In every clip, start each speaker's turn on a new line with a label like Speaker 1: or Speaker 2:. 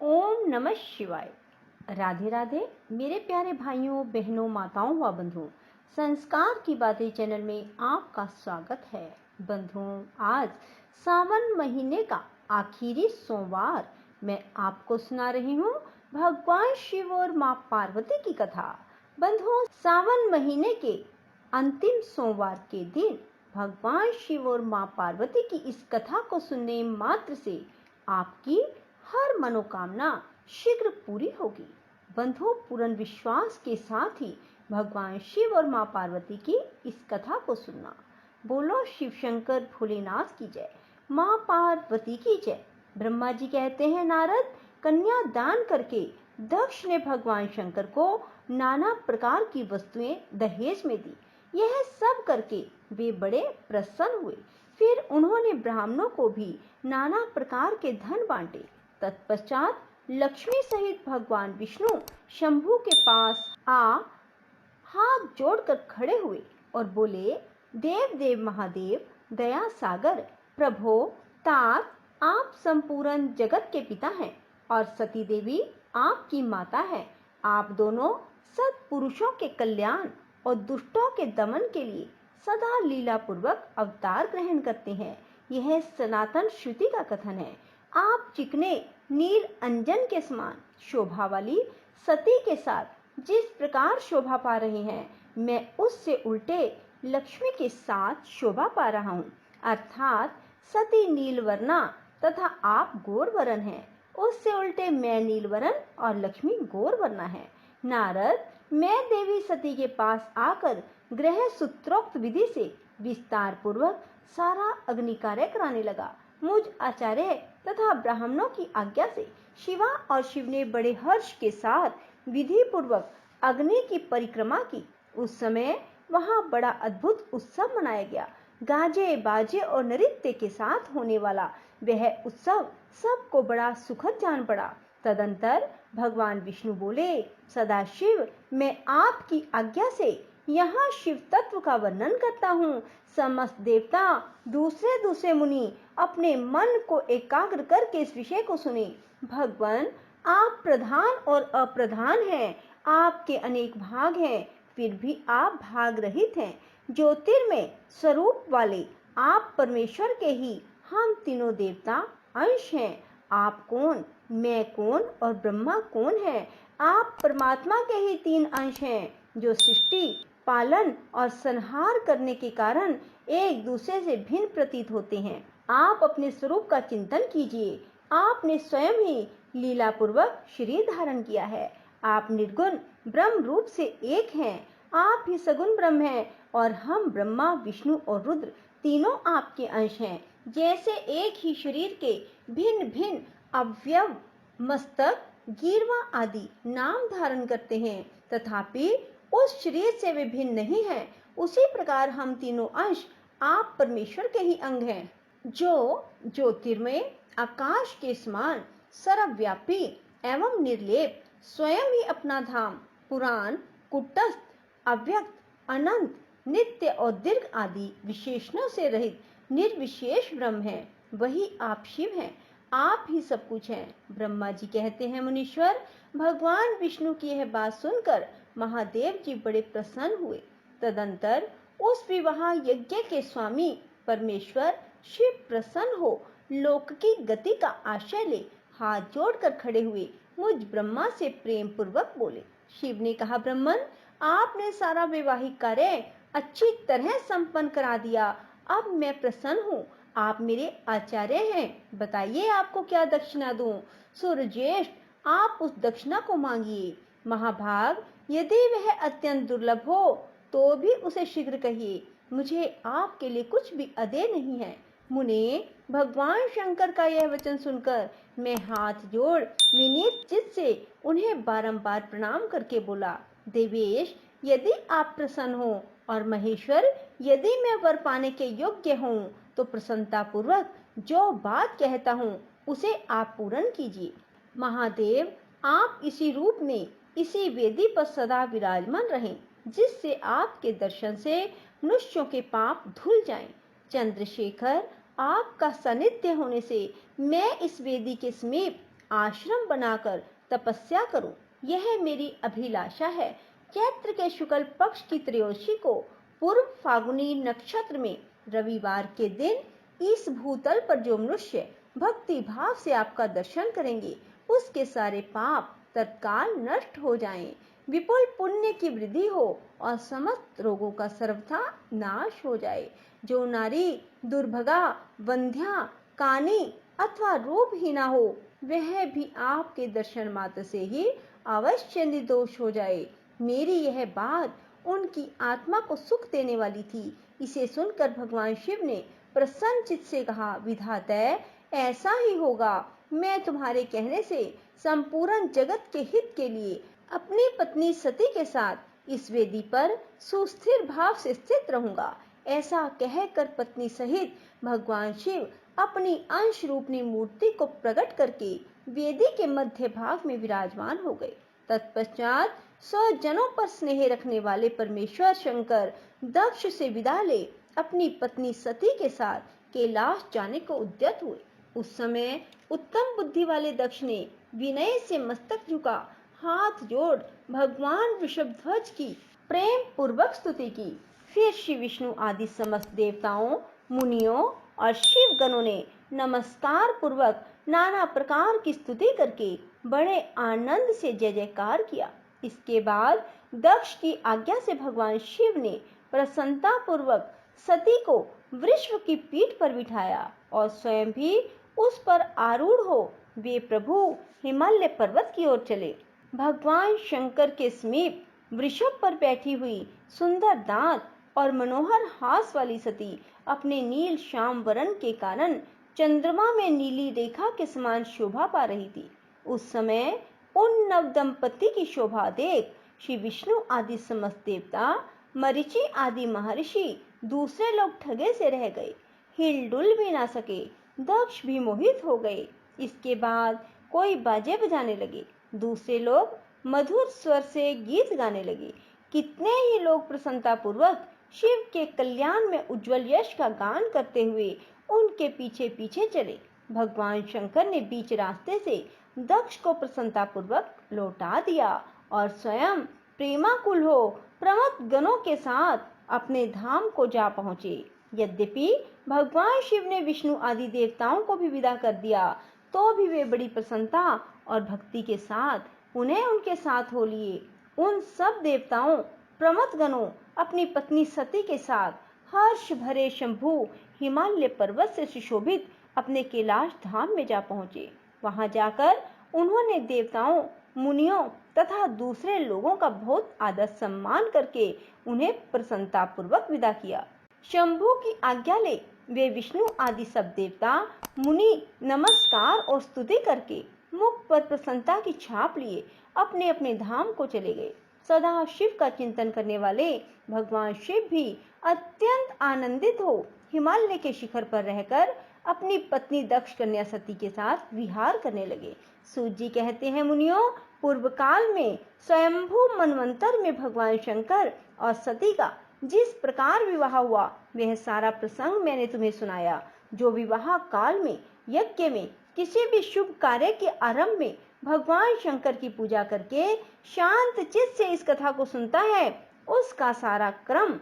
Speaker 1: ओम नमः शिवाय। राधे राधे मेरे प्यारे भाइयों बहनों माताओं व बंधुओं, संस्कार की बातें चैनल में आपका स्वागत है। बंधुओं, आज सावन महीने का आखिरी सोमवार मैं आपको सुना रही हूँ भगवान शिव और माँ पार्वती की कथा। बंधुओं, सावन महीने के अंतिम सोमवार के दिन भगवान शिव और माँ पार्वती की इस कथा को सुनने मात्र से आपकी हर मनोकामना शीघ्र पूरी होगी। बंधुओं, पूर्ण विश्वास के साथ ही भगवान शिव और माँ पार्वती की इस कथा को सुनना। बोलो शिव शंकर भोलेनाथ की जय, माँ पार्वती की जय। ब्रह्मा जी कहते हैं, नारद, कन्या दान करके दक्ष ने भगवान शंकर को नाना प्रकार की वस्तुएं दहेज में दी। यह सब करके वे बड़े प्रसन्न हुए। फिर उन्होंने ब्राह्मणों को भी नाना प्रकार के धन बांटे। तत्पश्चात लक्ष्मी सहित भगवान विष्णु शंभु के पास हाथ जोड़कर खड़े हुए और बोले, देव देव महादेव, दया सागर, प्रभो तात, आप संपूर्ण जगत के पिता हैं और सती देवी आपकी माता है। आप दोनों सत्पुरुषों के कल्याण और दुष्टों के दमन के लिए सदा लीला पूर्वक अवतार ग्रहण करते हैं। यह सनातन श्रुति का कथन है। आप चिकने नील अंजन के समान शोभा वाली सती के साथ जिस प्रकार शोभा पा रहे हैं, मैं उससे उल्टे लक्ष्मी के साथ शोभा पा रहा हूँ। अर्थात सती नीलवर्णा तथा आप गौरवर्ण हैं, उससे उल्टे मैं नीलवर्ण और लक्ष्मी गौरवर्णा है। नारद, मैं देवी सती के पास आकर ग्रह सूत्रोक्त विधि से विस्तार पूर्वक सारा अग्नि कार्य कराने लगा। मुझ आचार्य तथा ब्राह्मणों की आज्ञा से शिवा और शिव ने बड़े हर्ष के साथ विधि पूर्वक अग्नि की परिक्रमा की। उस समय वहां बड़ा अद्भुत उत्सव मनाया गया। गाजे बाजे और नृत्य के साथ होने वाला वह उत्सव सबको बड़ा सुखद जान पड़ा। तदंतर भगवान विष्णु बोले, सदाशिव, मैं आपकी आज्ञा से यहाँ शिव तत्व का वर्णन करता हूँ। समस्त देवता दूसरे दूसरे मुनि अपने मन को एकाग्र करके इस विषय को सुने। भगवान, आप प्रधान और अप्रधान हैं, आपके अनेक भाग हैं, फिर भी आप भाग रहित हैं। ज्योतिर्मय स्वरूप वाले आप परमेश्वर के ही हम तीनों देवता अंश हैं। आप कौन, मैं कौन और ब्रह्मा कौन है? आप परमात्मा के ही तीन अंश हैं, जो सृष्टि, पालन और संहार करने के कारण एक दूसरे से भिन्न प्रतीत होते हैं। आप अपने स्वरूप का चिंतन कीजिए। आपने स्वयं ही लीला पूर्वक शरीर धारण किया है। आप निर्गुण ब्रह्म रूप से एक हैं। आप ही सगुण ब्रह्म हैं और हम ब्रह्मा, विष्णु और रुद्र तीनों आपके अंश हैं। जैसे एक ही शरीर के भिन्न भिन्न अवयव मस्तक, गीरवा आदि नाम धारण करते हैं, तथापि उस शरीर से वे भिन्न नहीं हैं, उसी प्रकार हम तीनों अंश आप परमेश्वर के ही अंग हैं, जो ज्योतिर्मय आकाश के समान सर्वव्यापी एवं निर्लेप स्वयं ही अपना धाम, पुराण, कुटस्थ, अव्यक्त, अनंत, नित्य और दीर्घ आदि विशेषणों से रहित निर्विशेष ब्रह्म है। वही आप शिव हैं। आप ही सब कुछ हैं। ब्रह्मा जी कहते हैं, मुनीश्वर, भगवान विष्णु की यह बात सुनकर महादेव जी बड़े प्रसन्न हुए। तदंतर उस विवाह यज्ञ के स्वामी परमेश्वर शिव प्रसन्न हो लोक की गति का आशय ले हाथ जोड़कर खड़े हुए मुझ ब्रह्मा से प्रेम पूर्वक बोले। शिव ने कहा, ब्रह्मन, आपने सारा वैवाहिक कार्य अच्छी तरह संपन्न करा दिया। अब मैं प्रसन्न हूँ। आप मेरे आचार्य हैं। बताइए आपको क्या दक्षिणा दूं? सूर्यज्येष्ठ, आप उस दक्षिणा को मांगिए। महाभाग, यदि वह अत्यंत दुर्लभ हो तो भी उसे शीघ्र कहिए। मुझे आपके लिए कुछ भी अदेय नहीं है। मुने, भगवान शंकर का यह वचन सुनकर मैं हाथ जोड़ विनीत चित्त से उन्हें बारंबार प्रणाम करके बोला, देवेश, यदि आप प्रसन्न हो और महेश्वर, यदि मैं वर पाने के योग्य हूँ तो प्रसन्नता पूर्वक जो बात कहता हूँ उसे आप पूर्ण कीजिए। महादेव, आप इसी रूप में इसी वेदी पर सदा विराजमान रहें, जिससे आपके दर्शन से मनुष्यों के पाप धुल जाएं। चंद्रशेखर, आपका सानिध्य होने से मैं इस वेदी के समीप आश्रम बनाकर तपस्या करूं, यह मेरी अभिलाषा है। चैत्र के शुक्ल पक्ष की त्रयोदशी को पूर्व फागुनी नक्षत्र में रविवार के दिन इस भूतल पर जो मनुष्य भक्ति भाव से आपका दर्शन करेंगे, उसके सारे पाप तत्काल नष्ट हो जाएं, विपुल पुण्य की वृद्धि हो और समस्त रोगों का सर्वथा नाश हो जाए। जो नारी दुर्भगा, वंध्या, कानी अथवा रूपहीना हो, वह भी आपके दर्शन मात्र से ही अवश्य निर्दोष हो जाए। मेरी यह बात उनकी आत्मा को सुख देने वाली थी। इसे सुनकर भगवान शिव ने प्रसन्न चित्त से कहा, विधाता ऐसा ही होगा। मैं तुम्हारे कहने से संपूर्ण जगत के हित के लिए अपनी पत्नी सती के साथ इस वेदी पर सुस्थिर भाव से स्थित रहूंगा। ऐसा कहकर पत्नी सहित भगवान शिव अपनी अंश रूपनी मूर्ति को प्रकट करके वेदी के मध्य भाग में विराजमान हो गए। तत्पश्चात 100 जनों पर स्नेह रखने वाले परमेश्वर शंकर दक्ष से विदा ले अपनी पत्नी सती के साथ कैलाश जाने को उद्यत हुए। उस समय उत्तम बुद्धि वाले दक्ष ने विनय से मस्तक झुका, हाथ जोड़ भगवान वृषभध्वज की प्रेम पूर्वक स्तुति की। फिर श्री विष्णु आदि समस्त देवताओं, मुनियों और शिव गणों ने नमस्कार पूर्वक नाना प्रकार की स्तुति करके बड़े आनंद से जय जयकार किया। इसके बाद दक्ष की आज्ञा से भगवान शिव ने प्रसन्नता पूर्वक सती को वृषभ की पीठ पर बिठाया और स्वयं भी उस पर आरूढ़ हो वे प्रभु हिमालय पर्वत की ओर चले। भगवान शंकर के समीप वृषभ पर बैठी हुई सुंदर दांत और मनोहर हास वाली सती अपने नील श्याम वर्ण के कारण चंद्रमा में नीली रेखा के समान शोभा पा रही थी। उस समय उन नव दंपति की शोभा देख श्री विष्णु आदि समस्त देवता, मरीचि आदि महर्षि, दूसरे लोग ठगे से रह गए, हिलडुल भी ना सके। दक्ष भी मोहित हो गए। इसके बाद कोई बाजे बजाने लगे, दूसरे लोग मधुर स्वर से गीत गाने लगे। कितने ही लोग प्रसन्नता पूर्वक शिव के कल्याण में उज्जवल यश का गान करते हुए उनके पीछे पीछे चले। भगवान शंकर ने बीच रास्ते से दक्ष को प्रसन्नता पूर्वक लौटा दिया और स्वयं प्रेमाकुल हो प्रमथ गणों के साथ अपने धाम को जा पहुंचे। यद्यपि भगवान शिव ने विष्णु आदि देवताओं को भी विदा कर दिया, तो भी वे बड़ी प्रसन्नता और भक्ति के साथ उन्हें उनके साथ हो लिए। उन सब देवताओं, प्रमथ गणों अपनी पत्नी सती के साथ हर्ष भरे शंभु हिमालय पर्वत से सुशोभित अपने कैलाश धाम में जा पहुंचे। वहां जाकर उन्होंने देवताओं, मुनियों तथा दूसरे लोगों का बहुत आदर सम्मान करके उन्हें प्रसन्नता पूर्वक विदा किया। शंभु की आज्ञा ले वे विष्णु आदि सब देवता मुनि नमस्कार और स्तुति करके मुख पर प्रसन्नता की छाप लिए अपने अपने धाम को चले गए। सदा शिव का चिंतन करने वाले भगवान शिव भी अत्यंत आनंदित हो हिमालय के शिखर पर रहकर अपनी पत्नी दक्ष कन्या सती के साथ विहार करने लगे। सूत जी कहते हैं, मुनियों, पूर्व काल में स्वयंभू मनवंतर में भगवान शंकर और सती का जिस प्रकार विवाह हुआ वह सारा प्रसंग मैंने तुम्हें सुनाया। जो विवाह काल में यज्ञ में किसी भी शुभ कार्य के आरंभ में भगवान शंकर की पूजा करके शांत चित्त से इस कथा को सुनता है, उसका सारा क्रम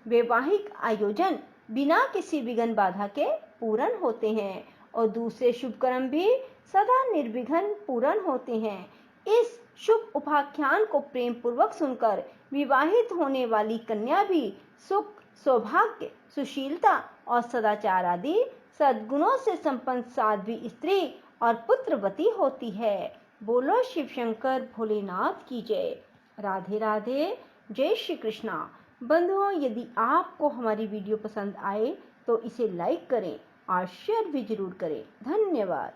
Speaker 1: वैवाहिक आयोजन बिना किसी विघ्न बाधा के पूर्ण होते हैं और दूसरे शुभ कर्म भी सदा निर्विघ्न पूर्ण होते हैं। इस शुभ उपाख्यान को प्रेम पूर्वक सुनकर विवाहित होने वाली कन्या भी सुख, सौभाग्य, सुशीलता और सदाचार आदि सद्गुणों से संपन्न साध्वी स्त्री और पुत्रवती होती है। बोलो शिव शंकर भोलेनाथ की जय। राधे राधे, जय श्री कृष्णा। बंधुओं, यदि आपको हमारी वीडियो पसंद आए तो इसे लाइक करें और शेयर भी जरूर करें। धन्यवाद।